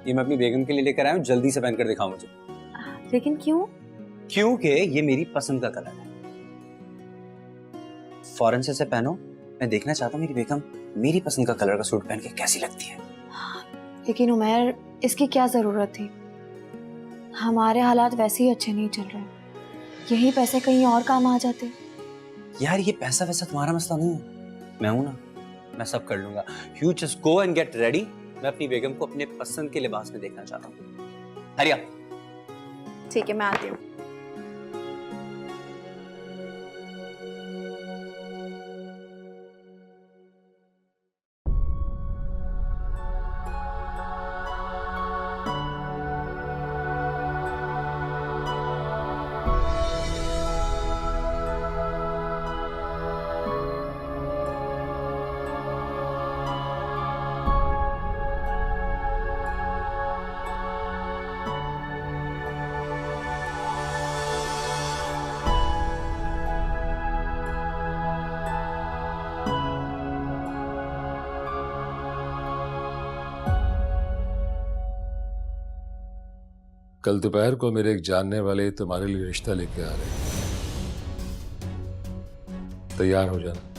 ये मैं अपनी बेगम के लिए लेकर आया हूँ, जल्दी से पहनकर दिखाओ मुझे। लेकिन क्यों? क्योंकि ये मेरी पसंद का कलर है। फौरन से इसे पहनो, मैं देखना चाहता हूँ मेरी बेगम मेरी पसंद का कलर का सूट पहन के कैसी लगती है। लेकिन उमर, इसकी क्या जरूरत थी? हमारे हालात वैसे ही अच्छे नहीं चल रहे, यही पैसे कहीं और काम आ जाते। यार ये पैसा वैसा तुम्हारा मसला नहीं है, मैं हूं ना, मैं सब कर लूंगा। You just go and get ready. मैं अपनी बेगम को अपने पसंद के लिबास में देखना चाहता हूँ। हरिया। ठीक है, मैं आती हूँ। कल दोपहर को मेरे एक जानने वाले तुम्हारे लिए रिश्ता लेके आ रहे हैं, तैयार हो जाना।